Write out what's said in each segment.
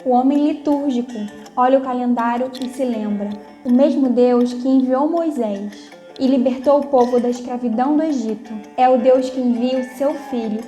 O homem litúrgico olha o calendário e se lembra. O mesmo Deus que enviou Moisés e libertou o povo da escravidão do Egito é o Deus que envia o seu Filho,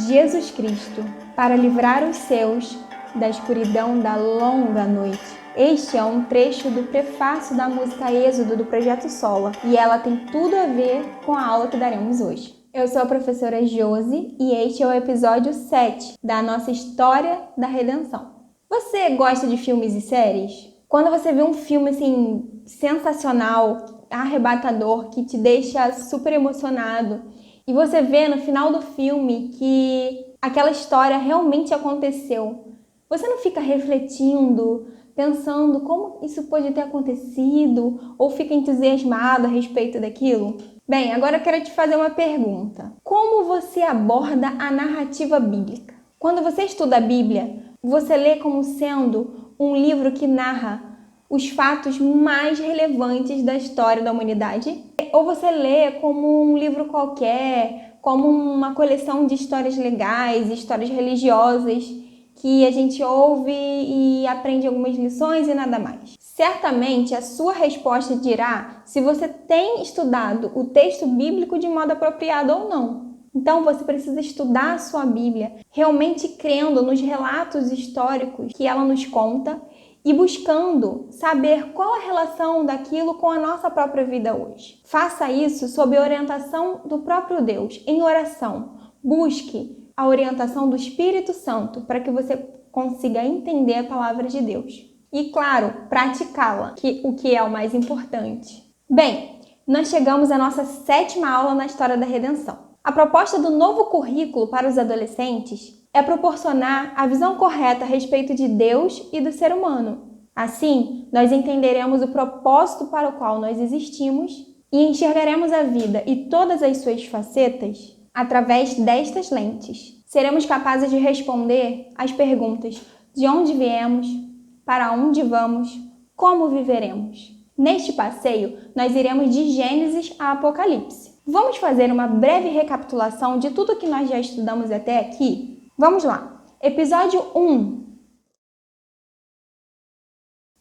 Jesus Cristo, para livrar os seus da escuridão da longa noite. Este é um trecho do prefácio da música Êxodo do Projeto Sola e ela tem tudo a ver com a aula que daremos hoje. Eu sou a professora Josi e este é o episódio 7 da nossa História da Redenção. Você gosta de filmes e séries? Quando você vê um filme assim sensacional, arrebatador, que te deixa super emocionado e você vê no final do filme que aquela história realmente aconteceu, você não fica refletindo, pensando como isso pode ter acontecido ou fica entusiasmado a respeito daquilo? Bem, agora eu quero te fazer uma pergunta. Como você aborda a narrativa bíblica? Quando você estuda a Bíblia, você lê como sendo um livro que narra os fatos mais relevantes da história da humanidade? Ou você lê como um livro qualquer, como uma coleção de histórias legais, histórias religiosas, que a gente ouve e aprende algumas lições e nada mais? Certamente a sua resposta dirá se você tem estudado o texto bíblico de modo apropriado ou não. Então você precisa estudar a sua Bíblia, realmente crendo nos relatos históricos que ela nos conta e buscando saber qual a relação daquilo com a nossa própria vida hoje. Faça isso sob a orientação do próprio Deus, em oração. Busque a orientação do Espírito Santo para que você consiga entender a palavra de Deus. E, claro, praticá-la, o que é o mais importante. Bem, nós chegamos à nossa 7ª aula na História da Redenção. A proposta do novo currículo para os adolescentes é proporcionar a visão correta a respeito de Deus e do ser humano. Assim, nós entenderemos o propósito para o qual nós existimos e enxergaremos a vida e todas as suas facetas através destas lentes. Seremos capazes de responder às perguntas de onde viemos, para onde vamos, como viveremos. Neste passeio, nós iremos de Gênesis a Apocalipse. Vamos fazer uma breve recapitulação de tudo que nós já estudamos até aqui? Vamos lá! Episódio 1.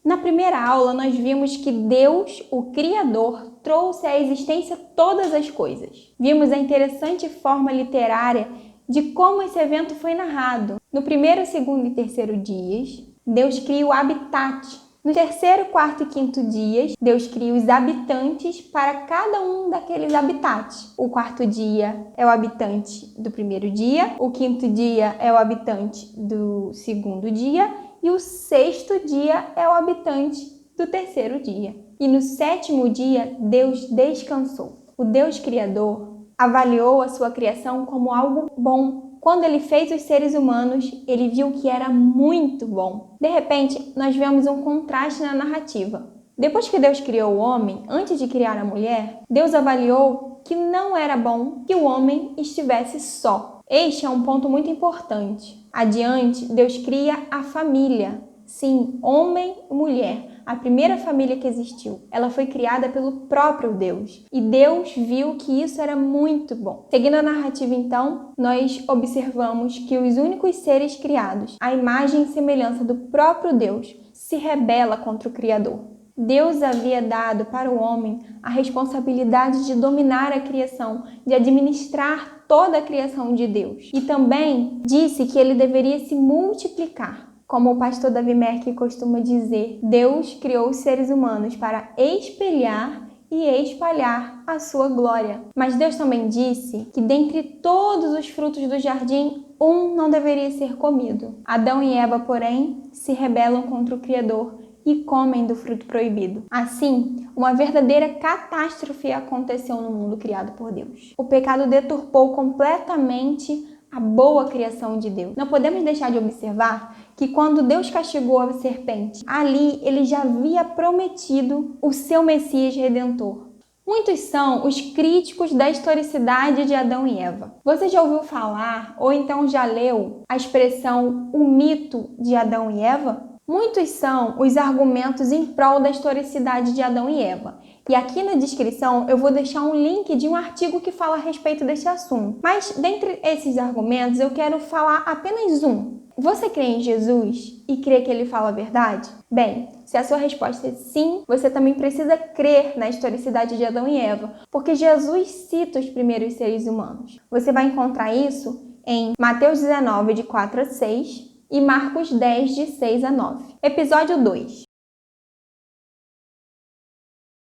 Na primeira aula, nós vimos que Deus, o Criador, trouxe à existência todas as coisas. Vimos a interessante forma literária de como esse evento foi narrado. No primeiro, segundo e terceiro dias, Deus cria o habitat. No terceiro, quarto e quinto dias, Deus cria os habitantes para cada um daqueles habitats. O quarto dia é o habitante do primeiro dia, o quinto dia é o habitante do segundo dia e o sexto dia é o habitante do terceiro dia. E no 7º dia, Deus descansou. O Deus Criador avaliou a sua criação como algo bom. Quando ele fez os seres humanos, ele viu que era muito bom. De repente, nós vemos um contraste na narrativa. Depois que Deus criou o homem, antes de criar a mulher, Deus avaliou que não era bom que o homem estivesse só. Este é um ponto muito importante. Adiante, Deus cria a família. Sim, homem e mulher. A primeira família que existiu. Ela foi criada pelo próprio Deus. E Deus viu que isso era muito bom. Seguindo a narrativa, então, nós observamos que os únicos seres criados, à imagem e semelhança do próprio Deus, se rebela contra o Criador. Deus havia dado para o homem a responsabilidade de dominar a criação, de administrar toda a criação de Deus. E também disse que ele deveria se multiplicar. Como o pastor Davi Merck costuma dizer, Deus criou os seres humanos para espelhar e espalhar a sua glória. Mas Deus também disse que dentre todos os frutos do jardim, um não deveria ser comido. Adão e Eva, porém, se rebelam contra o Criador e comem do fruto proibido. Assim, uma verdadeira catástrofe aconteceu no mundo criado por Deus. O pecado deturpou completamente a boa criação de Deus. Não podemos deixar de observar que quando Deus castigou a serpente, ali ele já havia prometido o seu Messias Redentor. Muitos são os críticos da historicidade de Adão e Eva. Você já ouviu falar, ou então já leu, a expressão o mito de Adão e Eva? Muitos são os argumentos em prol da historicidade de Adão e Eva. E aqui na descrição eu vou deixar um link de um artigo que fala a respeito desse assunto. Mas dentre esses argumentos eu quero falar apenas um. Você crê em Jesus e crê que ele fala a verdade? Bem, se a sua resposta é sim, você também precisa crer na historicidade de Adão e Eva, porque Jesus cita os primeiros seres humanos. Você vai encontrar isso em Mateus 19, de 4 a 6 e Marcos 10, de 6 a 9. Episódio 2.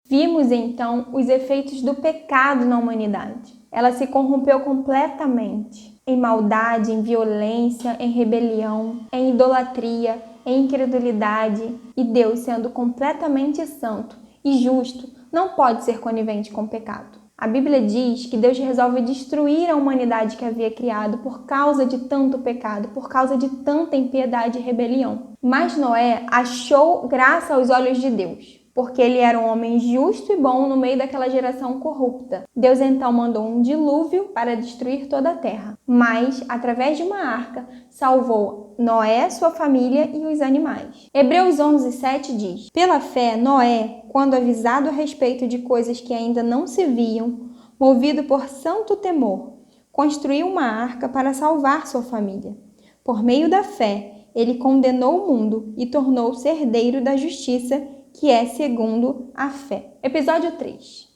Vimos então os efeitos do pecado na humanidade. Ela se corrompeu completamente em maldade, em violência, em rebelião, em idolatria, em incredulidade, e Deus, sendo completamente santo e justo, não pode ser conivente com o pecado. A Bíblia diz que Deus resolve destruir a humanidade que havia criado por causa de tanto pecado, por causa de tanta impiedade e rebelião. Mas Noé achou graça aos olhos de Deus, porque ele era um homem justo e bom no meio daquela geração corrupta. Deus então mandou um dilúvio para destruir toda a terra, mas, através de uma arca, salvou Noé, sua família e os animais. Hebreus 11:7 diz: Pela fé, Noé, quando avisado a respeito de coisas que ainda não se viam, movido por santo temor, construiu uma arca para salvar sua família. Por meio da fé, ele condenou o mundo e tornou-se herdeiro da justiça, que é segundo a fé. Episódio 3.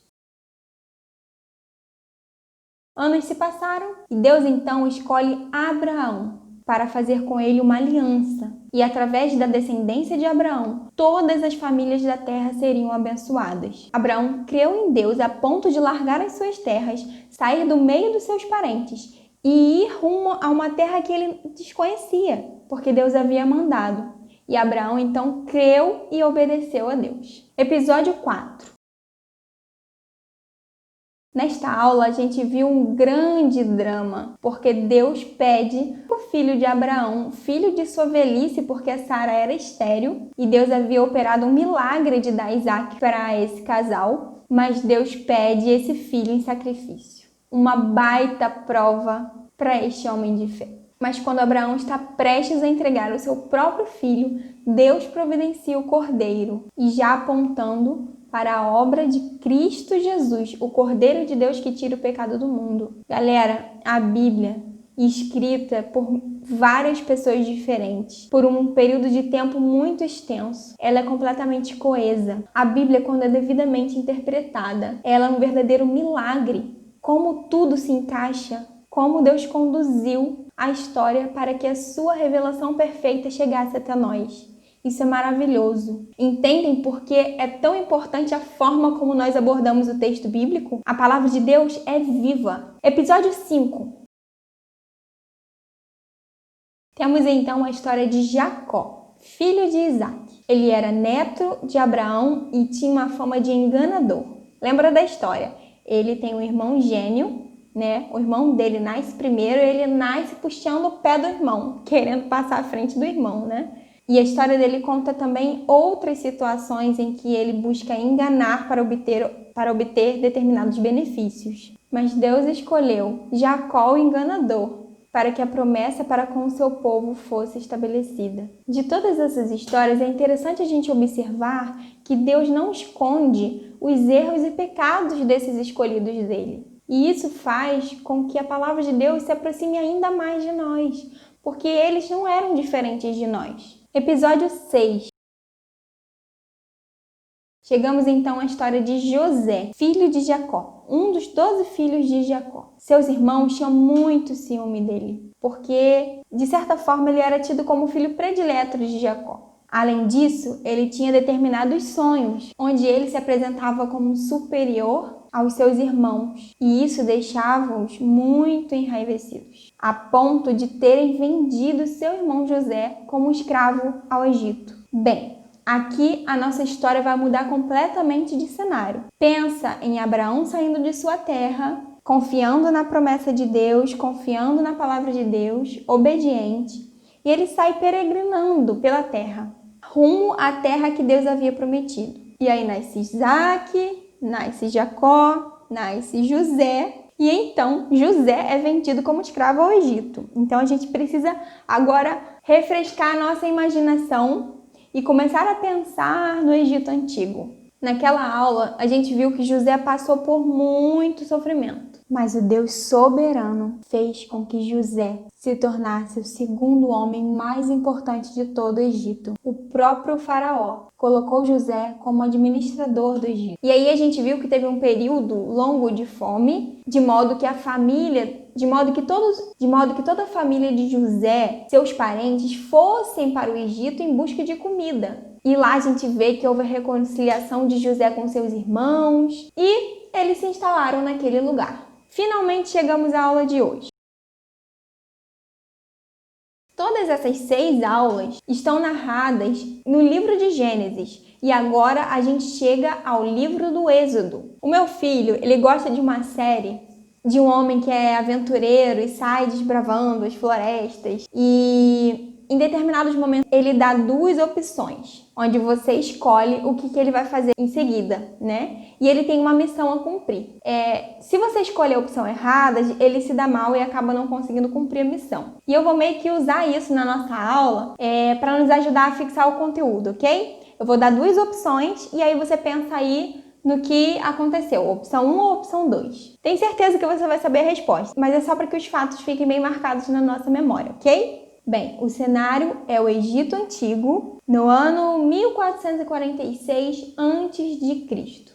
Anos se passaram e Deus então escolhe Abraão para fazer com ele uma aliança. E através da descendência de Abraão, todas as famílias da terra seriam abençoadas. Abraão creu em Deus a ponto de largar as suas terras, sair do meio dos seus parentes e ir rumo a uma terra que ele desconhecia, porque Deus havia mandado. E Abraão então creu e obedeceu a Deus. Episódio 4. Nesta aula a gente viu um grande drama, porque Deus pede o filho de Abraão, filho de sua velhice, porque Sara era estéril, e Deus havia operado um milagre de dar Isaac para esse casal, mas Deus pede esse filho em sacrifício. Uma baita prova para este homem de fé. Mas quando Abraão está prestes a entregar o seu próprio filho, Deus providencia o cordeiro, e já apontando para a obra de Cristo Jesus, o Cordeiro de Deus que tira o pecado do mundo. Galera, a Bíblia, escrita por várias pessoas diferentes, por um período de tempo muito extenso, ela é completamente coesa. A Bíblia, quando é devidamente interpretada, ela é um verdadeiro milagre. Como tudo se encaixa, como Deus conduziu a história para que a sua revelação perfeita chegasse até nós. Isso é maravilhoso. Entendem por que é tão importante a forma como nós abordamos o texto bíblico? A palavra de Deus é viva. Episódio 5. Temos então a história de Jacó, filho de Isaac. Ele era neto de Abraão e tinha uma fama de enganador. Lembra da história? Ele tem um irmão gênio, né? O irmão dele nasce primeiro, ele nasce puxando o pé do irmão, querendo passar à frente do irmão, né? E a história dele conta também outras situações em que ele busca enganar para obter determinados benefícios. Mas Deus escolheu Jacó, o enganador, para que a promessa para com o seu povo fosse estabelecida. De todas essas histórias, é interessante a gente observar que Deus não esconde os erros e pecados desses escolhidos dele. E isso faz com que a palavra de Deus se aproxime ainda mais de nós, porque eles não eram diferentes de nós. Episódio 6. Chegamos então à história de José, filho de Jacó, um dos 12 filhos de Jacó. Seus irmãos tinham muito ciúme dele, porque, de certa forma, ele era tido como o filho predileto de Jacó. Além disso, ele tinha determinados sonhos, onde ele se apresentava como superior aos seus irmãos, e isso deixava-os muito enraivecidos, a ponto de terem vendido seu irmão José como escravo ao Egito. Bem, aqui a nossa história vai mudar completamente de cenário. Pensa em Abraão saindo de sua terra, confiando na promessa de Deus, confiando na palavra de Deus, obediente, e ele sai peregrinando pela terra, rumo à terra que Deus havia prometido. E aí nasce Isaac, nasce Jacó, nasce José, e então José é vendido como escravo ao Egito. Então a gente precisa agora refrescar a nossa imaginação e começar a pensar no Egito antigo. Naquela aula, a gente viu que José passou por muito sofrimento. Mas o Deus soberano fez com que José se tornasse o segundo homem mais importante de todo o Egito. O próprio faraó colocou José como administrador do Egito. E aí a gente viu que teve um período longo de fome, de modo que toda a família de José, seus parentes, fossem para o Egito em busca de comida. E lá a gente vê que houve a reconciliação de José com seus irmãos e eles se instalaram naquele lugar. Finalmente chegamos à aula de hoje. Todas essas 6 aulas estão narradas no livro de Gênesis e agora a gente chega ao livro do Êxodo. O meu filho, ele gosta de uma série de um homem que é aventureiro e sai desbravando as florestas e em determinados momentos ele dá 2 opções, onde você escolhe o que ele vai fazer em seguida, né? E ele tem uma missão a cumprir. Se você escolher a opção errada, ele se dá mal e acaba não conseguindo cumprir a missão. E eu vou meio que usar isso na nossa aula para nos ajudar a fixar o conteúdo, ok? Eu vou dar 2 opções e aí você pensa aí no que aconteceu, opção 1 ou opção 2. Tenho certeza que você vai saber a resposta, mas é só para que os fatos fiquem bem marcados na nossa memória, ok? Bem, o cenário é o Egito Antigo, no ano 1446 a.C.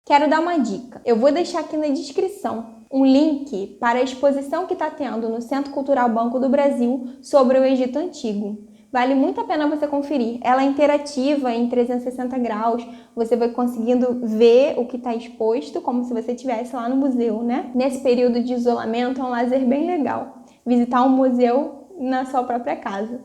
Quero dar uma dica. Eu vou deixar aqui na descrição um link para a exposição que está tendo no Centro Cultural Banco do Brasil sobre o Egito Antigo. Vale muito a pena você conferir. Ela é interativa em 360 graus. Você vai conseguindo ver o que está exposto, como se você estivesse lá no museu, né? Nesse período de isolamento é um lazer bem legal. Visitar um museu na sua própria casa.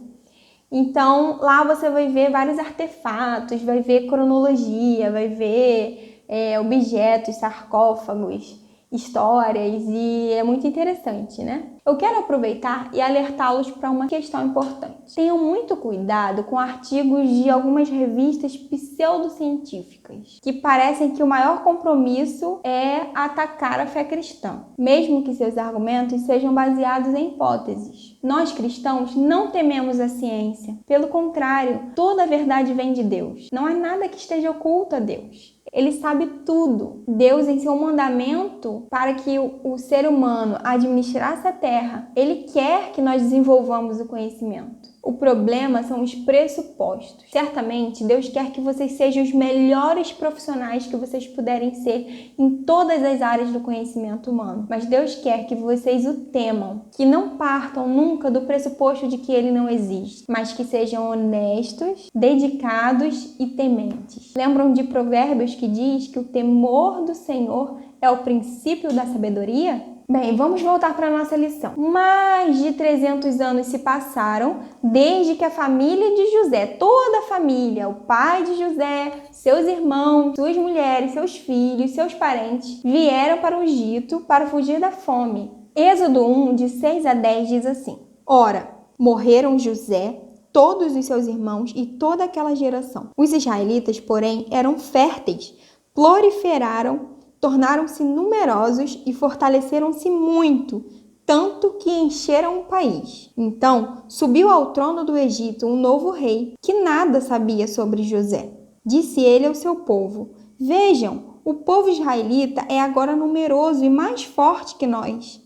Então, lá você vai ver vários artefatos, vai ver cronologia, vai ver objetos, sarcófagos, histórias e é muito interessante, né? Eu quero aproveitar e alertá-los para uma questão importante. Tenham muito cuidado com artigos de algumas revistas pseudocientíficas que parecem que o maior compromisso é atacar a fé cristã, mesmo que seus argumentos sejam baseados em hipóteses. Nós cristãos não tememos a ciência. Pelo contrário, toda a verdade vem de Deus. Não há nada que esteja oculto a Deus. Ele sabe tudo. Deus, em seu mandamento para que o ser humano administrasse a terra, ele quer que nós desenvolvamos o conhecimento. O problema são os pressupostos. Certamente, Deus quer que vocês sejam os melhores profissionais que vocês puderem ser em todas as áreas do conhecimento humano. Mas Deus quer que vocês o temam, que não partam nunca do pressuposto de que ele não existe, mas que sejam honestos, dedicados e tementes. Lembram de Provérbios que diz que o temor do Senhor é o princípio da sabedoria? Bem, vamos voltar para a nossa lição. Mais de 300 anos se passaram desde que a família de José, toda a família, o pai de José, seus irmãos, suas mulheres, seus filhos, seus parentes, vieram para o Egito para fugir da fome. Êxodo 1, de 6 a 10 diz assim: Ora, morreram José, todos os seus irmãos e toda aquela geração. Os israelitas, porém, eram férteis, proliferaram, tornaram-se numerosos e fortaleceram-se muito, tanto que encheram o país. Então, subiu ao trono do Egito um novo rei, que nada sabia sobre José. Disse ele ao seu povo: Vejam, o povo israelita é agora numeroso e mais forte que nós.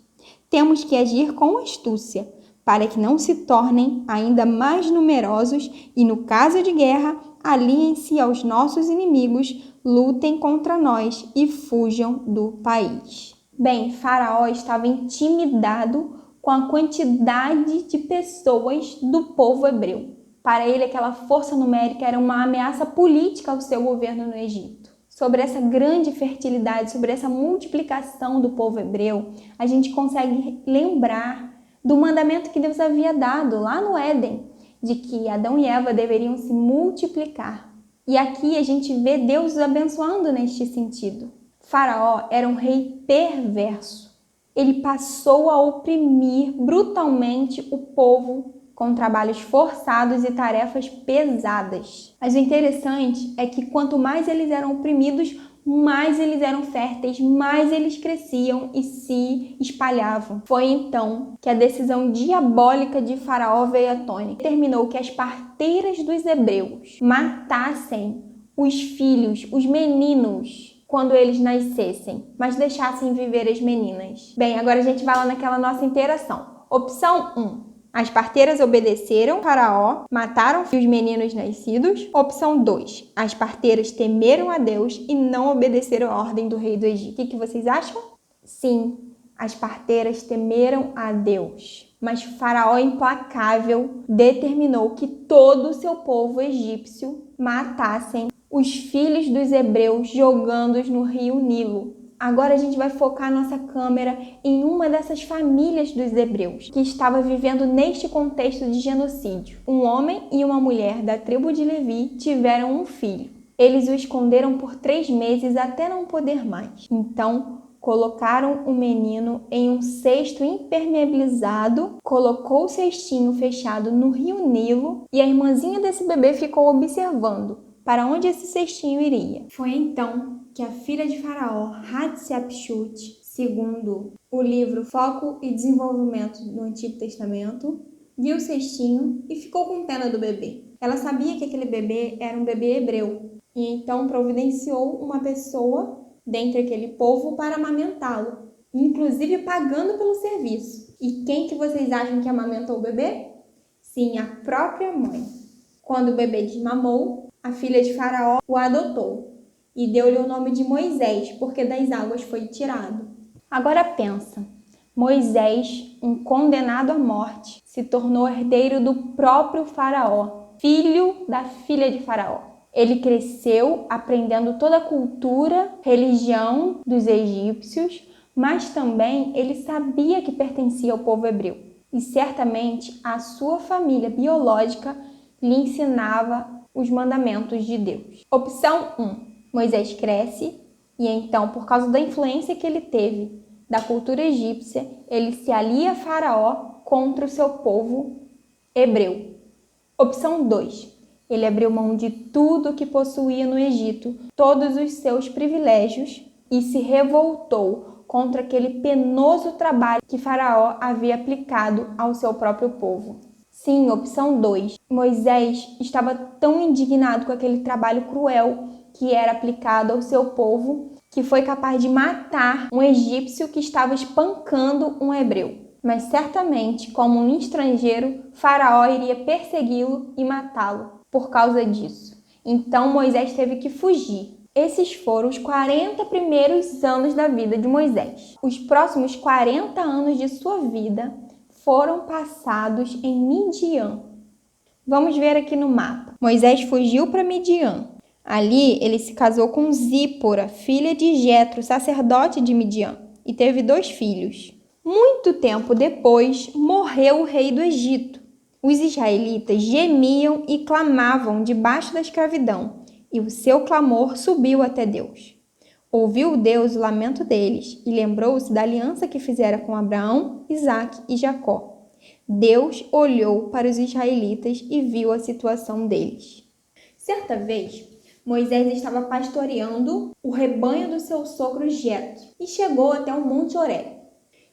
Temos que agir com astúcia, para que não se tornem ainda mais numerosos e, no caso de guerra, aliem-se aos nossos inimigos, lutem contra nós e fujam do país. Bem, Faraó estava intimidado com a quantidade de pessoas do povo hebreu. Para ele, aquela força numérica era uma ameaça política ao seu governo no Egito. Sobre essa grande fertilidade, sobre essa multiplicação do povo hebreu, a gente consegue lembrar do mandamento que Deus havia dado lá no Éden, de que Adão e Eva deveriam se multiplicar. E aqui a gente vê Deus os abençoando neste sentido. Faraó era um rei perverso. Ele passou a oprimir brutalmente o povo com trabalhos forçados e tarefas pesadas. Mas o interessante é que quanto mais eles eram oprimidos, mais eles eram férteis, mais eles cresciam e se espalhavam. Foi então que a decisão diabólica de Faraó veio à tona. Determinou que as parteiras dos hebreus matassem os filhos, os meninos, quando eles nascessem, mas deixassem viver as meninas. Bem, agora a gente vai lá naquela nossa interação. Opção 1. As parteiras obedeceram Faraó, mataram os meninos nascidos. Opção 2. As parteiras temeram a Deus e não obedeceram a ordem do rei do Egito. O que vocês acham? Sim, as parteiras temeram a Deus. Mas Faraó implacável determinou que todo o seu povo egípcio matassem os filhos dos hebreus, jogando-os no rio Nilo. Agora a gente vai focar nossa câmera em uma dessas famílias dos hebreus que estava vivendo neste contexto de genocídio. Um homem e uma mulher da tribo de Levi tiveram um filho. Eles o esconderam por 3 meses até não poder mais. Então, colocaram o menino em um cesto impermeabilizado, colocou o cestinho fechado no rio Nilo e a irmãzinha desse bebê ficou observando para onde esse cestinho iria. Foi então que a filha de Faraó, Hatshepsut, segundo o livro Foco e Desenvolvimento do Antigo Testamento, viu o cestinho e ficou com pena do bebê. Ela sabia que aquele bebê era um bebê hebreu e então providenciou uma pessoa dentre aquele povo para amamentá-lo, inclusive pagando pelo serviço. E quem que vocês acham que amamentou o bebê? Sim, a própria mãe. Quando o bebê desmamou, a filha de Faraó o adotou e deu-lhe o nome de Moisés, porque das águas foi tirado. Agora pensa, Moisés, um condenado à morte, se tornou herdeiro do próprio Faraó, filho da filha de Faraó. Ele cresceu aprendendo toda a cultura, religião dos egípcios, mas também ele sabia que pertencia ao povo hebreu. E certamente a sua família biológica lhe ensinava os mandamentos de Deus. Opção 1. Moisés cresce e então, por causa da influência que ele teve da cultura egípcia, ele se alia a Faraó contra o seu povo hebreu. Opção 2. Ele abriu mão de tudo que possuía no Egito, todos os seus privilégios, e se revoltou contra aquele penoso trabalho que Faraó havia aplicado ao seu próprio povo. Sim, opção 2. Moisés estava tão indignado com aquele trabalho cruel que era aplicado ao seu povo, que foi capaz de matar um egípcio que estava espancando um hebreu. Mas certamente, como um estrangeiro, Faraó iria persegui-lo e matá-lo por causa disso. Então Moisés teve que fugir. Esses foram os 40 primeiros anos da vida de Moisés. Os próximos 40 anos de sua vida foram passados em Midian. Vamos ver aqui no mapa. Moisés fugiu para Midian. Ali ele se casou com Zípora, filha de Jetro, sacerdote de Midian, e teve 2 filhos. Muito tempo depois, morreu o rei do Egito. Os israelitas gemiam e clamavam debaixo da escravidão, e o seu clamor subiu até Deus. Ouviu Deus o lamento deles e lembrou-se da aliança que fizera com Abraão, Isaque e Jacó. Deus olhou para os israelitas e viu a situação deles. Certa vez, Moisés estava pastoreando o rebanho do seu sogro Jetro e chegou até o Monte Horebe.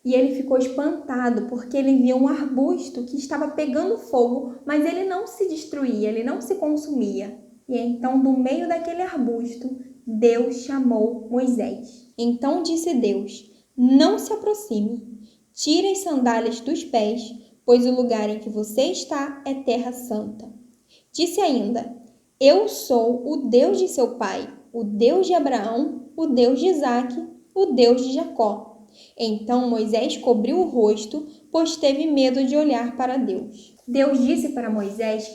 E ele ficou espantado porque ele via um arbusto que estava pegando fogo, mas ele não se destruía, ele não se consumia. E então, do meio daquele arbusto, Deus chamou Moisés. Então disse Deus: não se aproxime, tire as sandálias dos pés, pois o lugar em que você está é terra santa. Disse ainda: eu sou o Deus de seu pai, o Deus de Abraão, o Deus de Isaque, o Deus de Jacó. Então Moisés cobriu o rosto, pois teve medo de olhar para Deus. Deus disse para Moisés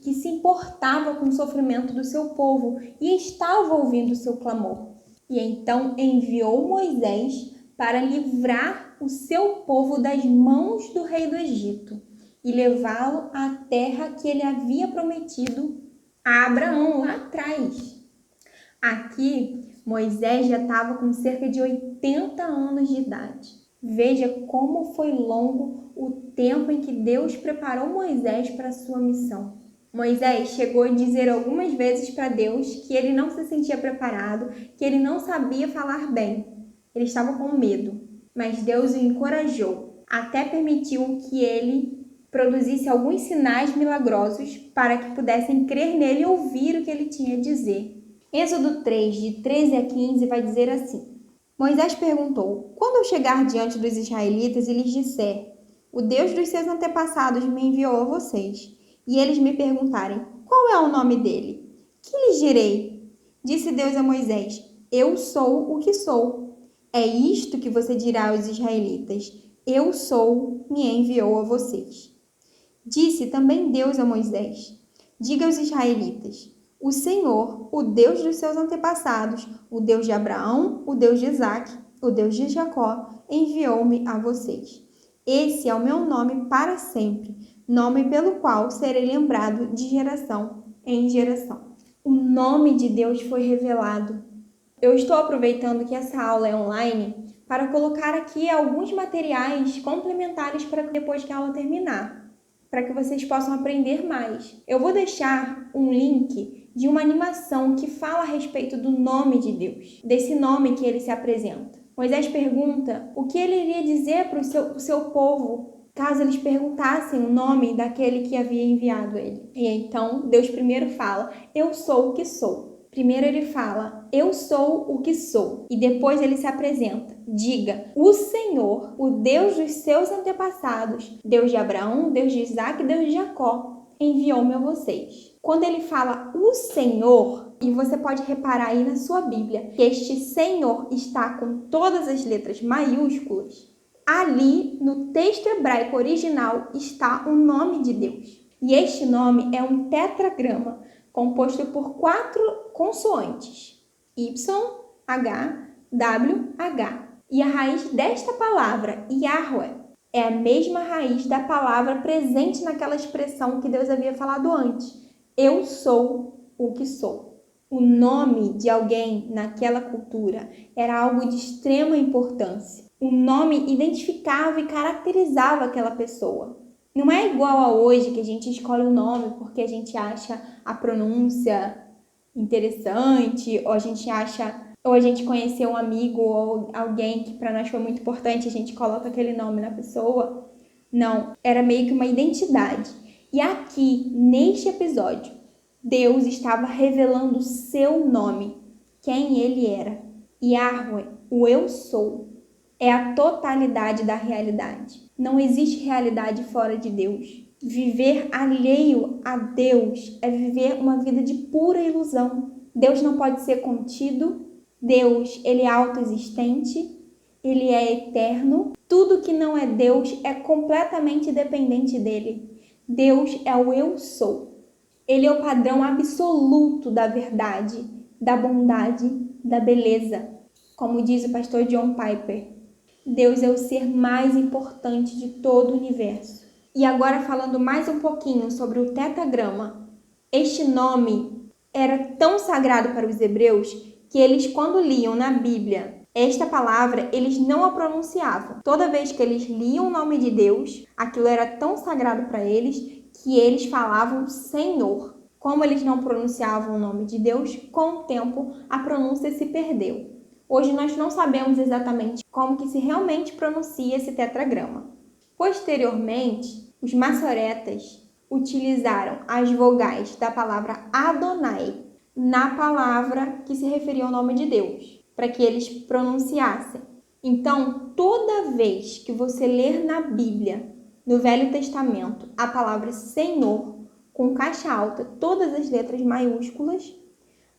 que se importava com o sofrimento do seu povo e estava ouvindo o seu clamor. E então enviou Moisés para livrar o seu povo das mãos do rei do Egito e levá-lo à terra que ele havia prometido a Abraão lá atrás. Aqui, Moisés já estava com cerca de 80 anos de idade. Veja como foi longo o tempo em que Deus preparou Moisés para a sua missão. Moisés chegou a dizer algumas vezes para Deus que ele não se sentia preparado, que ele não sabia falar bem. Ele estava com medo, mas Deus o encorajou, até permitiu que ele produzisse alguns sinais milagrosos para que pudessem crer nele e ouvir o que ele tinha a dizer. Êxodo 3, de 13 a 15, vai dizer assim: Moisés perguntou: Quando eu chegar diante dos israelitas e lhes disser, o Deus dos seus antepassados me enviou a vocês, e eles me perguntarem, qual é o nome dele? Que lhes direi? Disse Deus a Moisés: Eu sou o que sou. É isto que você dirá aos israelitas: Eu sou, me enviou a vocês. Disse também Deus a Moisés: Diga aos israelitas: O Senhor, o Deus dos seus antepassados, o Deus de Abraão, o Deus de Isaque, o Deus de Jacó, enviou-me a vocês. Esse é o meu nome para sempre, nome pelo qual serei lembrado de geração em geração. O nome de Deus foi revelado. Eu estou aproveitando que essa aula é online para colocar aqui alguns materiais complementares para depois que a aula terminar, para que vocês possam aprender mais. Eu vou deixar um link de uma animação que fala a respeito do nome de Deus, desse nome que ele se apresenta. Moisés pergunta o que ele iria dizer para o seu povo caso eles perguntassem o nome daquele que havia enviado ele. E então Deus primeiro fala: Eu sou o que sou. Primeiro ele fala: Eu sou o que sou. E depois ele se apresenta: Diga, o Senhor, o Deus dos seus antepassados, Deus de Abraão, Deus de Isaque, Deus de Jacó, enviou-me a vocês. Quando ele fala o Senhor, e você pode reparar aí na sua Bíblia que este Senhor está com todas as letras maiúsculas, ali no texto hebraico original está o nome de Deus. E este nome é um tetragrama composto por 4 consoantes: Y, H, W, H. E a raiz desta palavra, Yahweh, é a mesma raiz da palavra presente naquela expressão que Deus havia falado antes: Eu sou o que sou. O nome de alguém naquela cultura era algo de extrema importância. O nome identificava e caracterizava aquela pessoa. Não é igual a hoje que a gente escolhe o nome porque a gente acha a pronúncia interessante, ou a gente conheceu um amigo ou alguém que para nós foi muito importante, a gente coloca aquele nome na pessoa. Não, era meio que uma identidade. E aqui, neste episódio, Deus estava revelando o seu nome, quem ele era. Yahweh, o eu sou, é a totalidade da realidade. Não existe realidade fora de Deus. Viver alheio a Deus é viver uma vida de pura ilusão. Deus não pode ser contido. Deus, ele é autoexistente, ele é eterno. Tudo que não é Deus é completamente dependente dele. Deus é o eu sou. Ele é o padrão absoluto da verdade, da bondade, da beleza. Como diz o pastor John Piper, Deus é o ser mais importante de todo o universo. E agora falando mais um pouquinho sobre o tetragrama. Este nome era tão sagrado para os hebreus que eles, quando liam na Bíblia esta palavra, eles não a pronunciavam. Toda vez que eles liam o nome de Deus, aquilo era tão sagrado para eles que eles falavam Senhor. Como eles não pronunciavam o nome de Deus, com o tempo a pronúncia se perdeu. Hoje nós não sabemos exatamente como que se realmente pronuncia esse tetragrama. Posteriormente, os maçoretas utilizaram as vogais da palavra Adonai na palavra que se referia ao nome de Deus, para que eles pronunciassem. Então, toda vez que você ler na Bíblia, no Velho Testamento, a palavra Senhor, com caixa alta, todas as letras maiúsculas,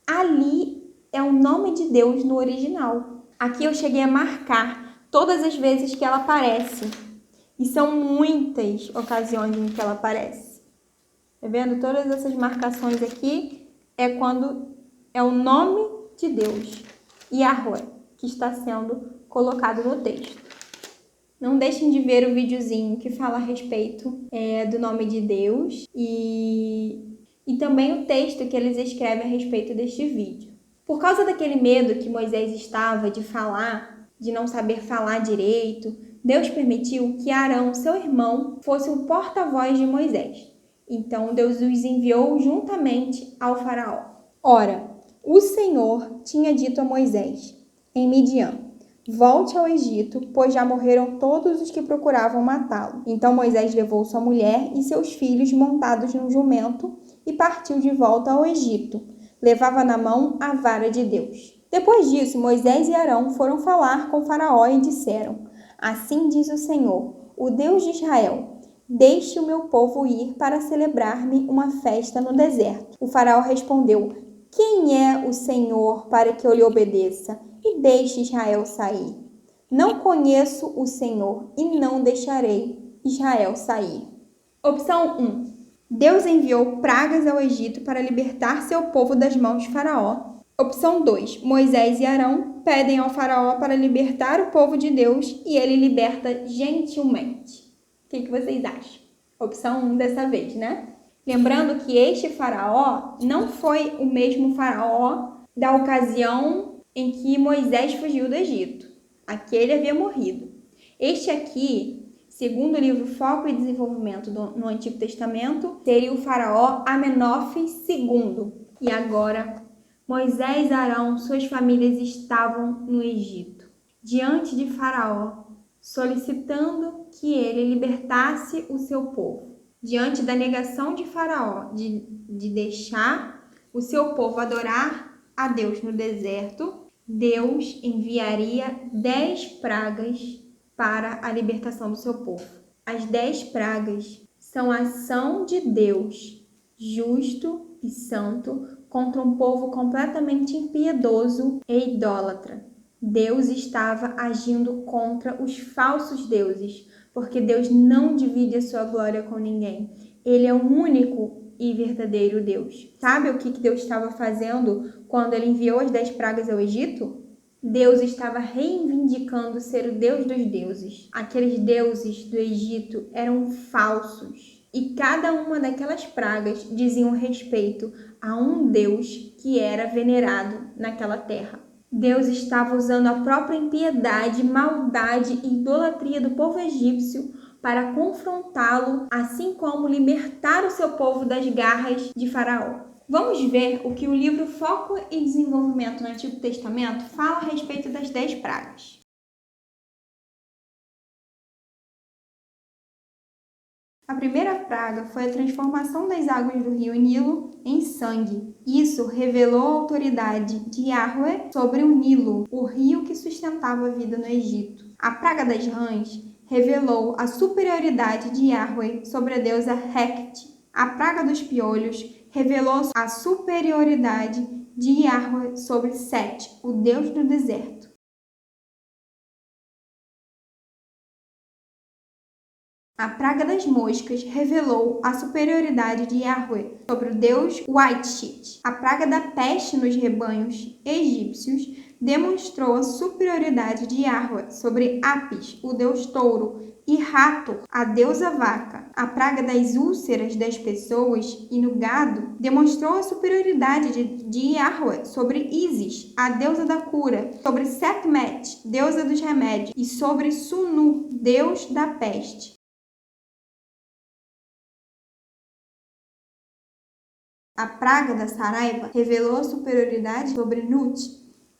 ali é o nome de Deus no original. Aqui eu cheguei a marcar todas as vezes que ela aparece. E são muitas ocasiões em que ela aparece. Tá vendo? Todas essas marcações aqui é quando é o nome de Deus, Yahweh, que está sendo colocado no texto. Não deixem de ver o videozinho que fala a respeito do nome de Deus e também o texto que eles escrevem a respeito deste vídeo. Por causa daquele medo que Moisés estava de falar, de não saber falar direito, Deus permitiu que Arão, seu irmão, fosse o porta-voz de Moisés. Então Deus os enviou juntamente ao faraó. Ora, o Senhor tinha dito a Moisés, em Midian: volte ao Egito, pois já morreram todos os que procuravam matá-lo. Então Moisés levou sua mulher e seus filhos montados num jumento e partiu de volta ao Egito. Levava na mão a vara de Deus. Depois disso, Moisés e Arão foram falar com Faraó e disseram: assim diz o Senhor, o Deus de Israel: deixe o meu povo ir para celebrar-me uma festa no deserto. O Faraó respondeu: quem é o Senhor para que eu lhe obedeça e deixe Israel sair? Não conheço o Senhor e não deixarei Israel sair. Opção 1. Deus enviou pragas ao Egito para libertar seu povo das mãos de Faraó. Opção 2. Moisés e Arão pedem ao Faraó para libertar o povo de Deus e ele liberta gentilmente. O que vocês acham? Opção 1 dessa vez, né? Lembrando que este Faraó não foi o mesmo Faraó da ocasião em que Moisés fugiu do Egito. Aquele havia morrido. Este aqui, segundo o livro Foco e Desenvolvimento no Antigo Testamento, seria o Faraó Amenófis II. E agora, Moisés e Arão, suas famílias estavam no Egito, diante de Faraó, solicitando que ele libertasse o seu povo. Diante da negação de Faraó de deixar o seu povo adorar a Deus no deserto, Deus enviaria 10 pragas para a libertação do seu povo. As 10 pragas são a ação de Deus, justo e santo, contra um povo completamente impiedoso e idólatra. Deus estava agindo contra os falsos deuses, porque Deus não divide a sua glória com ninguém. Ele é o único e verdadeiro Deus. Sabe o que Deus estava fazendo quando ele enviou as 10 pragas ao Egito? Deus estava reivindicando ser o Deus dos deuses. Aqueles deuses do Egito eram falsos. E cada uma daquelas pragas diziam respeito a um Deus que era venerado naquela terra. Deus estava usando a própria impiedade, maldade e idolatria do povo egípcio para confrontá-lo, assim como libertar o seu povo das garras de Faraó. Vamos ver o que o livro Foco e Desenvolvimento no Antigo Testamento fala a respeito das 10 pragas. A primeira praga foi a transformação das águas do rio Nilo em sangue. Isso revelou a autoridade de Yahweh sobre o Nilo, o rio que sustentava a vida no Egito. A praga das rãs revelou a superioridade de Yahweh sobre a deusa Hecate. A praga dos piolhos revelou a superioridade de Yahweh sobre Sete, o deus do deserto. A praga das moscas revelou a superioridade de Yahweh sobre o deus Whiteshit. A praga da peste nos rebanhos egípcios demonstrou a superioridade de Yahweh sobre Apis, o deus touro, e Hathor, a deusa vaca. A praga das úlceras das pessoas e no gado demonstrou a superioridade de Yahweh sobre Isis, a deusa da cura, sobre Sekhmet, deusa dos remédios, e sobre Sunu, deus da peste. A praga da saraiva revelou a superioridade sobre Nut,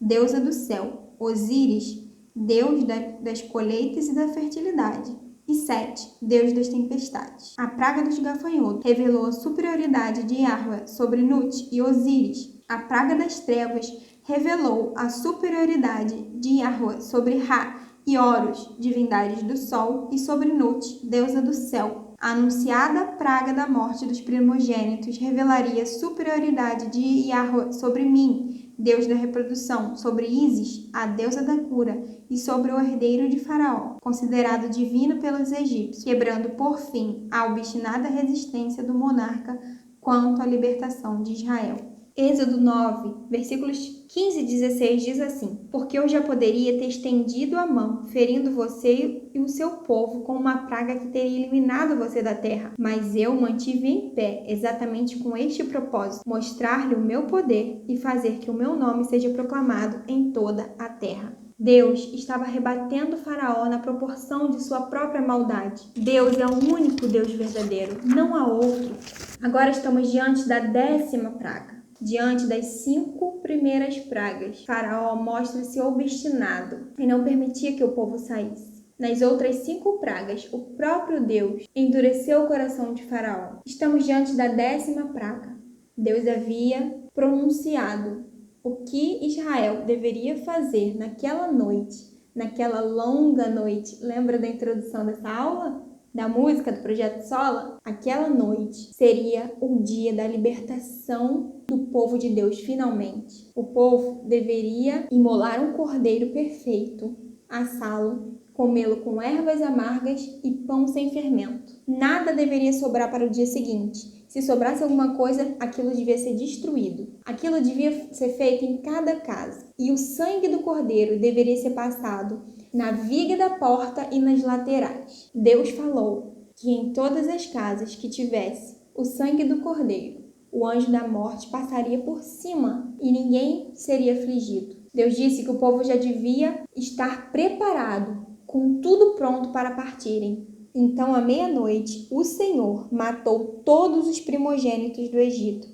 deusa do céu, Osíris, deus das colheitas e da fertilidade, e Sete, deus das tempestades. A praga dos gafanhotos revelou a superioridade de Yahweh sobre Nut e Osíris. A praga das trevas revelou a superioridade de Yahweh sobre Ra e Horus, divindades do sol, e sobre Nut, deusa do céu. A anunciada praga da morte dos primogênitos revelaria a superioridade de Yahweh sobre Min, deus da reprodução, sobre Isis, a deusa da cura, e sobre o herdeiro de Faraó, considerado divino pelos egípcios, quebrando por fim a obstinada resistência do monarca quanto à libertação de Israel. Êxodo 9, versículos 15 e 16 diz assim: porque eu já poderia ter estendido a mão, ferindo você e o seu povo com uma praga que teria eliminado você da terra. Mas eu mantive em pé, exatamente com este propósito: mostrar-lhe o meu poder e fazer que o meu nome seja proclamado em toda a terra. Deus estava rebatendo Faraó na proporção de sua própria maldade. Deus é o único Deus verdadeiro, não há outro. Agora estamos diante da 10ª praga. Diante das 5 primeiras pragas, Faraó mostra-se obstinado e não permitia que o povo saísse. Nas outras 5 pragas, o próprio Deus endureceu o coração de Faraó. Estamos diante da 10ª praga. Deus havia pronunciado o que Israel deveria fazer naquela noite, naquela longa noite. Lembra da introdução dessa aula? Da música do Projeto Sola? Aquela noite seria o dia da libertação do povo de Deus, finalmente. O povo deveria imolar um cordeiro perfeito, assá-lo, comê-lo com ervas amargas e pão sem fermento. Nada deveria sobrar para o dia seguinte. Se sobrasse alguma coisa, aquilo devia ser destruído. Aquilo devia ser feito em cada casa. E o sangue do cordeiro deveria ser passado na viga da porta e nas laterais. Deus falou que em todas as casas que tivesse o sangue do cordeiro, o anjo da morte passaria por cima e ninguém seria afligido. Deus disse que o povo já devia estar preparado, com tudo pronto para partirem. Então, à meia-noite, o Senhor matou todos os primogênitos do Egito,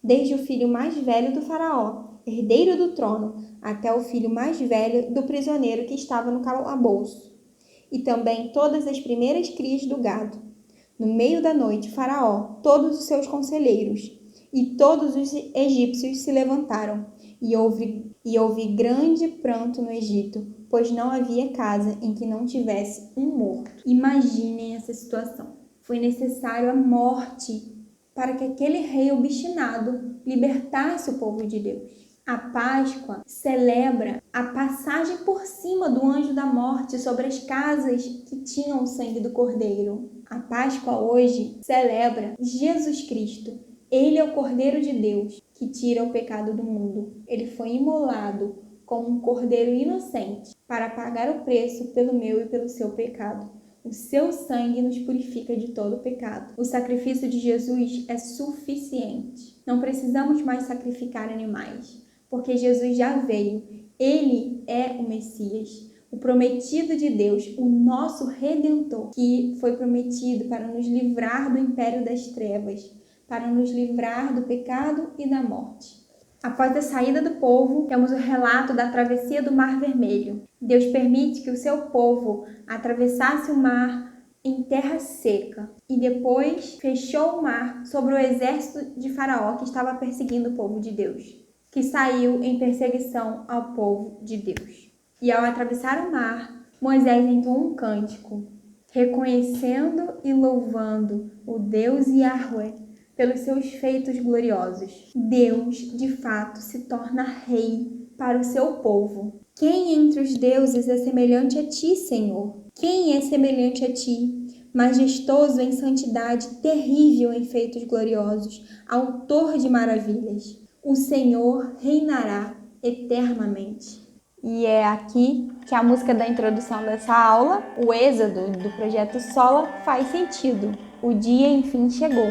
desde o filho mais velho do faraó, herdeiro do trono, até o filho mais velho do prisioneiro que estava no calabouço, e também todas as primeiras crias do gado. No meio da noite, Faraó, todos os seus conselheiros e todos os egípcios se levantaram, e houve grande pranto no Egito, pois não havia casa em que não tivesse um morto. Imaginem essa situação. Foi necessário a morte para que aquele rei obstinado libertasse o povo de Deus. A Páscoa celebra a passagem por cima do anjo da morte sobre as casas que tinham o sangue do Cordeiro. A Páscoa hoje celebra Jesus Cristo. Ele é o Cordeiro de Deus que tira o pecado do mundo. Ele foi imolado como um cordeiro inocente para pagar o preço pelo meu e pelo seu pecado. O seu sangue nos purifica de todo pecado. O sacrifício de Jesus é suficiente. Não precisamos mais sacrificar animais, porque Jesus já veio. Ele é o Messias, o prometido de Deus, o nosso Redentor, que foi prometido para nos livrar do império das trevas, para nos livrar do pecado e da morte. Após a saída do povo, temos o relato da travessia do Mar Vermelho. Deus permite que o seu povo atravessasse o mar em terra seca e depois fechou o mar sobre o exército de Faraó que estava perseguindo o povo de Deus, que saiu em perseguição ao povo de Deus. E ao atravessar o mar, Moisés entoou um cântico, reconhecendo e louvando o Deus Yahweh pelos seus feitos gloriosos. Deus, de fato, se torna rei para o seu povo. Quem entre os deuses é semelhante a ti, Senhor? Quem é semelhante a ti? Majestoso em santidade, terrível em feitos gloriosos, autor de maravilhas. O Senhor reinará eternamente. E é aqui que a música da introdução dessa aula, o Êxodo do Projeto Sola, faz sentido. O dia enfim chegou.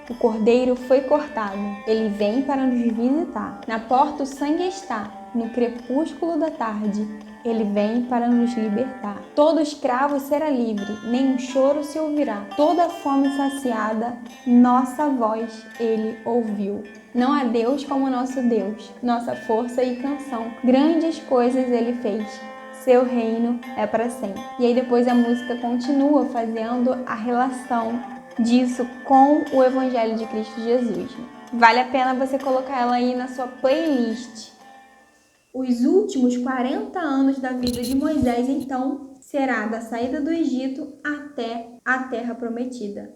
O cordeiro foi cortado. Ele vem para nos visitar. Na porta o sangue está. No crepúsculo da tarde, ele vem para nos libertar. Todo escravo será livre, nenhum choro se ouvirá. Toda fome saciada, nossa voz ele ouviu. Não há Deus como nosso Deus, nossa força e canção. Grandes coisas ele fez. Seu reino é para sempre. E aí depois a música continua fazendo a relação disso com o Evangelho de Cristo Jesus. Vale a pena você colocar ela aí na sua playlist. Os últimos 40 anos da vida de Moisés, então, será da saída do Egito até a Terra Prometida.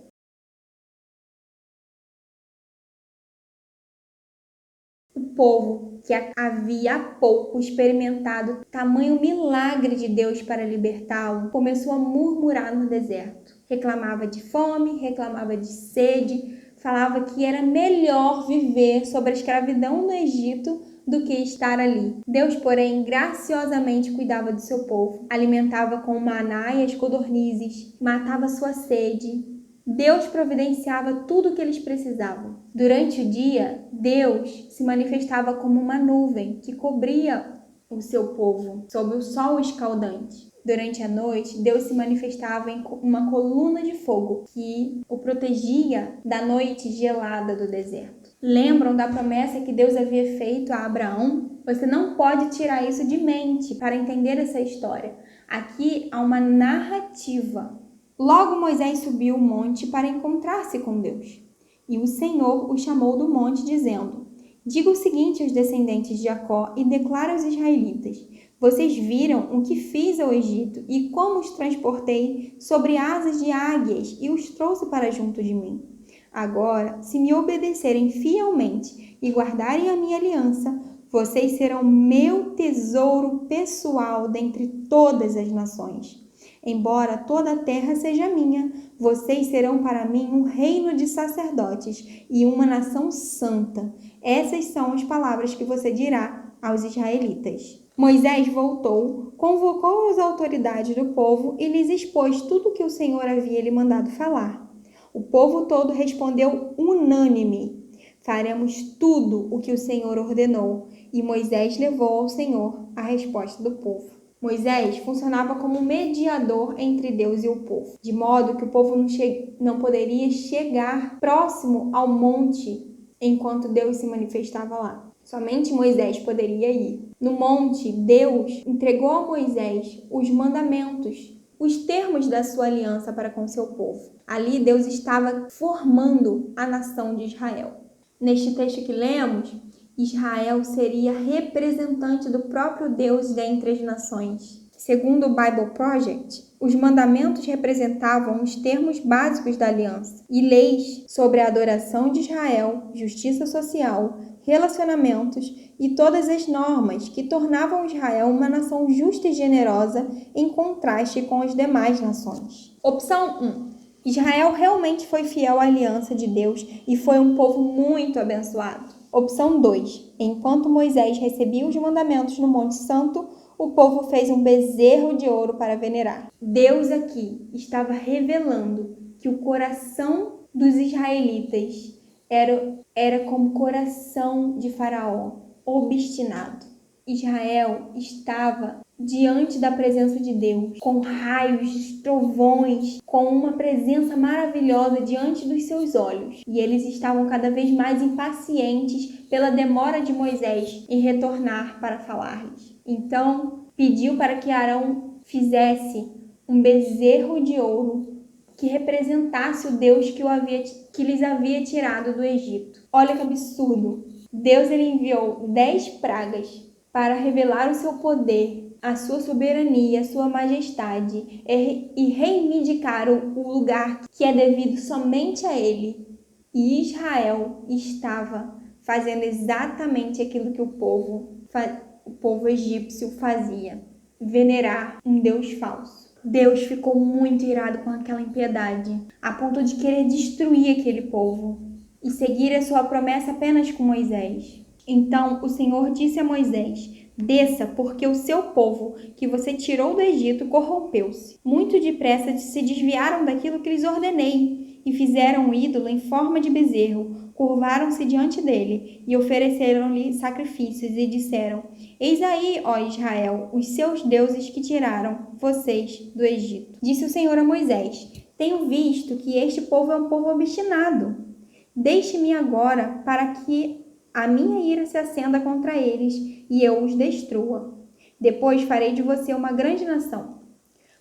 O povo que havia há pouco experimentado tamanho milagre de Deus para libertá-lo, começou a murmurar no deserto. Reclamava de fome, reclamava de sede, falava que era melhor viver sob a escravidão no Egito do que estar ali. Deus, porém, graciosamente cuidava do seu povo, alimentava com o maná e as codornizes, matava sua sede. Deus providenciava tudo o que eles precisavam. Durante o dia, Deus se manifestava como uma nuvem que cobria o seu povo sob o sol escaldante. Durante a noite, Deus se manifestava em uma coluna de fogo que o protegia da noite gelada do deserto. Lembram da promessa que Deus havia feito a Abraão? Você não pode tirar isso de mente para entender essa história. Aqui há uma narrativa. Logo Moisés subiu o monte para encontrar-se com Deus. E o Senhor o chamou do monte, dizendo: Diga o seguinte aos descendentes de Jacó e declara aos israelitas: Vocês viram o que fiz ao Egito e como os transportei sobre asas de águias e os trouxe para junto de mim. Agora, se me obedecerem fielmente e guardarem a minha aliança, vocês serão meu tesouro pessoal dentre todas as nações. Embora toda a terra seja minha, vocês serão para mim um reino de sacerdotes e uma nação santa. Essas são as palavras que você dirá aos israelitas. Moisés voltou, convocou as autoridades do povo e lhes expôs tudo o que o Senhor havia lhe mandado falar. O povo todo respondeu unânime: Faremos tudo o que o Senhor ordenou. E Moisés levou ao Senhor a resposta do povo. Moisés funcionava como mediador entre Deus e o povo, de modo que o povo não poderia chegar próximo ao monte enquanto Deus se manifestava lá. Somente Moisés poderia ir. No monte, Deus entregou a Moisés os mandamentos, os termos da sua aliança para com seu povo. Ali Deus estava formando a nação de Israel. Neste texto que lemos, Israel seria representante do próprio Deus dentre as nações. Segundo o Bible Project, os mandamentos representavam os termos básicos da aliança e leis sobre a adoração de Israel, justiça social, relacionamentos e todas as normas que tornavam Israel uma nação justa e generosa em contraste com as demais nações. Opção 1. Israel realmente foi fiel à aliança de Deus e foi um povo muito abençoado. Opção 2. Enquanto Moisés recebia os mandamentos no Monte Santo, o povo fez um bezerro de ouro para venerar. Deus aqui estava revelando que o coração dos israelitas era como o coração de Faraó, obstinado. Israel estava diante da presença de Deus, com raios, trovões, com uma presença maravilhosa diante dos seus olhos. E eles estavam cada vez mais impacientes pela demora de Moisés em retornar para falar-lhes. Então, pediu para que Arão fizesse um bezerro de ouro que representasse o Deus que lhes havia tirado do Egito. Olha que absurdo! Deus enviou 10 pragas para revelar o seu poder, a sua soberania, a sua majestade e reivindicar o lugar que é devido somente a ele. E Israel estava fazendo exatamente aquilo que o povo egípcio fazia: venerar um Deus falso. Deus ficou muito irado com aquela impiedade, a ponto de querer destruir aquele povo e seguir a sua promessa apenas com Moisés. Então o Senhor disse a Moisés: Desça, porque o seu povo, que você tirou do Egito, corrompeu-se. Muito depressa se desviaram daquilo que lhes ordenei e fizeram um ídolo em forma de bezerro. Curvaram-se diante dele e ofereceram-lhe sacrifícios e disseram: Eis aí, ó Israel, os seus deuses que tiraram vocês do Egito. Disse o Senhor a Moisés: Tenho visto que este povo é um povo obstinado. Deixe-me agora para que a minha ira se acenda contra eles e eu os destrua. Depois farei de você uma grande nação.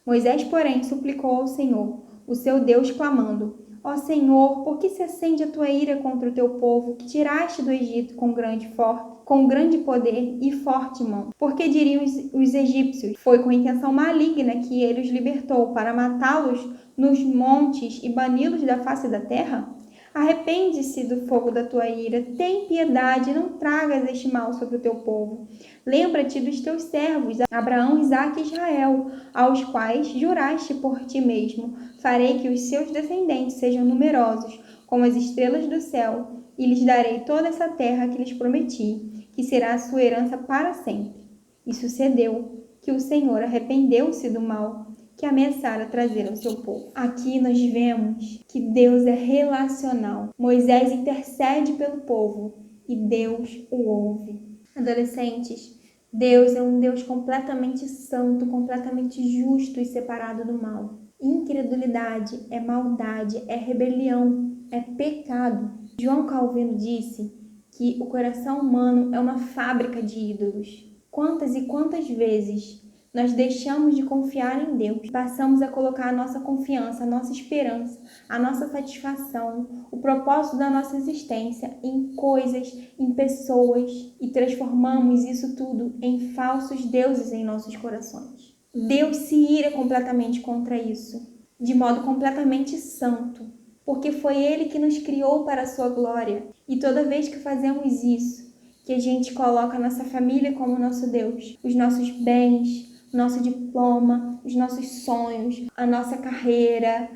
Moisés, porém, suplicou ao Senhor, o seu Deus, clamando: Ó Senhor, por que se acende a tua ira contra o teu povo, que tiraste do Egito com grande poder e forte mão? Porque diriam os egípcios: Foi com intenção maligna que ele os libertou, para matá-los nos montes e bani-los da face da terra? Arrepende-se do fogo da tua ira, tem piedade, não tragas este mal sobre o teu povo. Lembra-te dos teus servos, Abraão, Isaque e Israel, aos quais juraste por ti mesmo. Farei que os seus descendentes sejam numerosos, como as estrelas do céu, e lhes darei toda essa terra que lhes prometi, que será a sua herança para sempre. E sucedeu que o Senhor arrependeu-se do mal que ameaçara trazer ao seu povo. Aqui nós vemos que Deus é relacional. Moisés intercede pelo povo e Deus o ouve. Adolescentes, Deus é um Deus completamente santo, completamente justo e separado do mal. Incredulidade é maldade, é rebelião, é pecado. João Calvino disse que o coração humano é uma fábrica de ídolos. Quantas e quantas vezes nós deixamos de confiar em Deus, passamos a colocar a nossa confiança, a nossa esperança, a nossa satisfação, o propósito da nossa existência em coisas, em pessoas e transformamos isso tudo em falsos deuses em nossos corações. Deus se ira completamente contra isso, de modo completamente santo, porque foi Ele que nos criou para a sua glória. E toda vez que fazemos isso, que a gente coloca a nossa família como nosso Deus, os nossos bens, o nosso diploma, os nossos sonhos, a nossa carreira,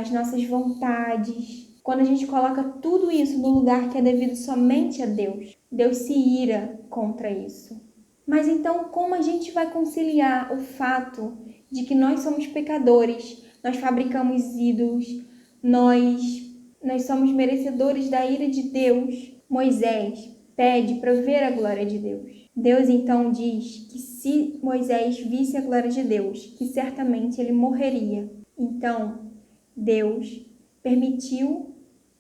as nossas vontades. Quando a gente coloca tudo isso no lugar que é devido somente a Deus, Deus se ira contra isso. Mas então, como a gente vai conciliar o fato de que nós somos pecadores, nós fabricamos ídolos, nós somos merecedores da ira de Deus? Moisés pede para ver a glória de Deus. Deus então diz que se Moisés visse a glória de Deus, que certamente ele morreria. Então, Deus permitiu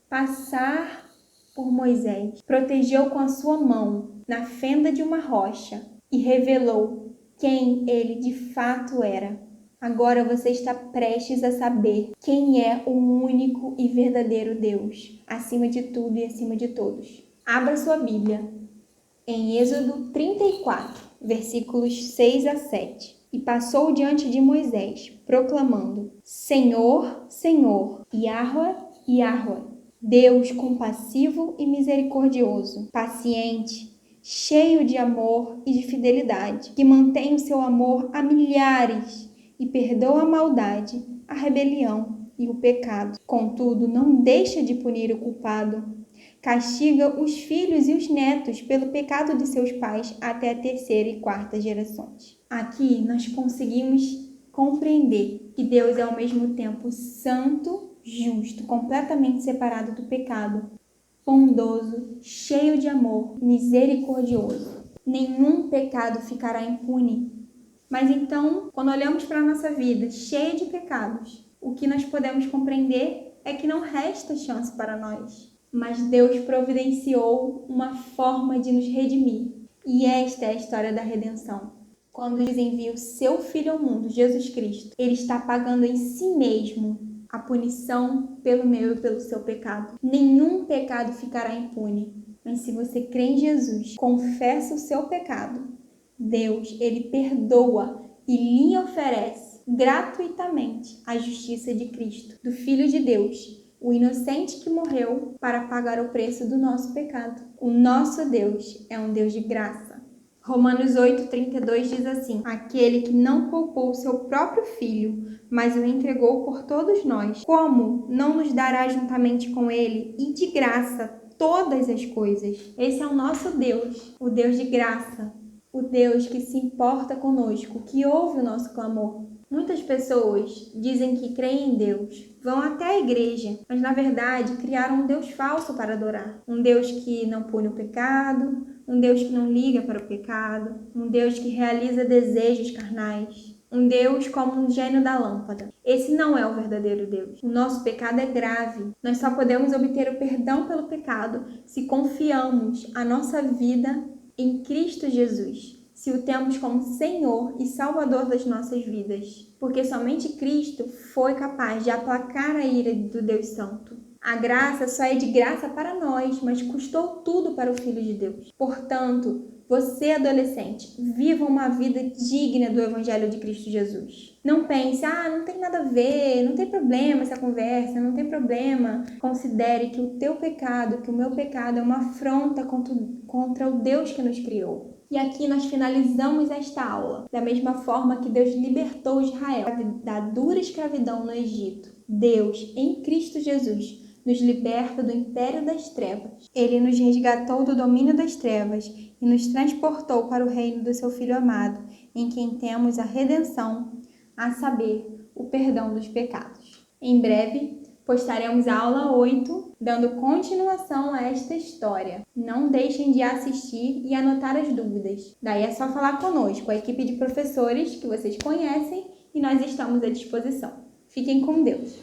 passar por Moisés, protegeu com a sua mão na fenda de uma rocha e revelou quem ele de fato era. Agora você está prestes a saber quem é o único e verdadeiro Deus, acima de tudo e acima de todos. Abra sua Bíblia em Êxodo 34, versículos 6 a 7. E passou diante de Moisés, proclamando: Senhor, Senhor, Yahweh, Yahweh, Deus compassivo e misericordioso, paciente, cheio de amor e de fidelidade, que mantém o seu amor a milhares e perdoa a maldade, a rebelião e o pecado. Contudo, não deixa de punir o culpado. Castiga os filhos e os netos pelo pecado de seus pais até a terceira e quarta gerações. Aqui nós conseguimos compreender que Deus é ao mesmo tempo santo, justo, completamente separado do pecado, bondoso, cheio de amor, misericordioso. Nenhum pecado ficará impune. Mas então, quando olhamos para a nossa vida cheia de pecados, o que nós podemos compreender é que não resta chance para nós. Mas Deus providenciou uma forma de nos redimir. E esta é a história da redenção. Quando Ele envia o seu Filho ao mundo, Jesus Cristo, Ele está pagando em si mesmo a punição pelo meu e pelo seu pecado. Nenhum pecado ficará impune. Mas se você crê em Jesus, confessa o seu pecado, Deus, Ele perdoa e lhe oferece gratuitamente a justiça de Cristo, do Filho de Deus, o inocente que morreu para pagar o preço do nosso pecado. O nosso Deus é um Deus de graça. Romanos 8,32 diz assim: Aquele que não poupou seu próprio Filho, mas o entregou por todos nós, como não nos dará juntamente com ele e de graça todas as coisas? Esse é o nosso Deus, o Deus de graça, o Deus que se importa conosco, que ouve o nosso clamor. Muitas pessoas dizem que creem em Deus, vão até a igreja, mas na verdade criaram um Deus falso para adorar. Um Deus que não pune o pecado, um Deus que não liga para o pecado, um Deus que realiza desejos carnais, um Deus como um gênio da lâmpada. Esse não é o verdadeiro Deus. O nosso pecado é grave. Nós só podemos obter o perdão pelo pecado se confiamos a nossa vida em Cristo Jesus, se o temos como Senhor e Salvador das nossas vidas, porque somente Cristo foi capaz de aplacar a ira do Deus Santo. A graça só é de graça para nós, mas custou tudo para o Filho de Deus. Portanto, você, adolescente, viva uma vida digna do Evangelho de Cristo Jesus. Não pense, não tem nada a ver, não tem problema essa conversa, não tem problema. Considere que o teu pecado, que o meu pecado é uma afronta contra o Deus que nos criou. E aqui nós finalizamos esta aula. Da mesma forma que Deus libertou Israel da dura escravidão no Egito, Deus, em Cristo Jesus, nos liberta do império das trevas. Ele nos resgatou do domínio das trevas e nos transportou para o reino do seu Filho amado, em quem temos a redenção, a saber, o perdão dos pecados. Em breve, postaremos a aula 8, dando continuação a esta história. Não deixem de assistir e anotar as dúvidas. Daí é só falar conosco, a equipe de professores que vocês conhecem, e nós estamos à disposição. Fiquem com Deus!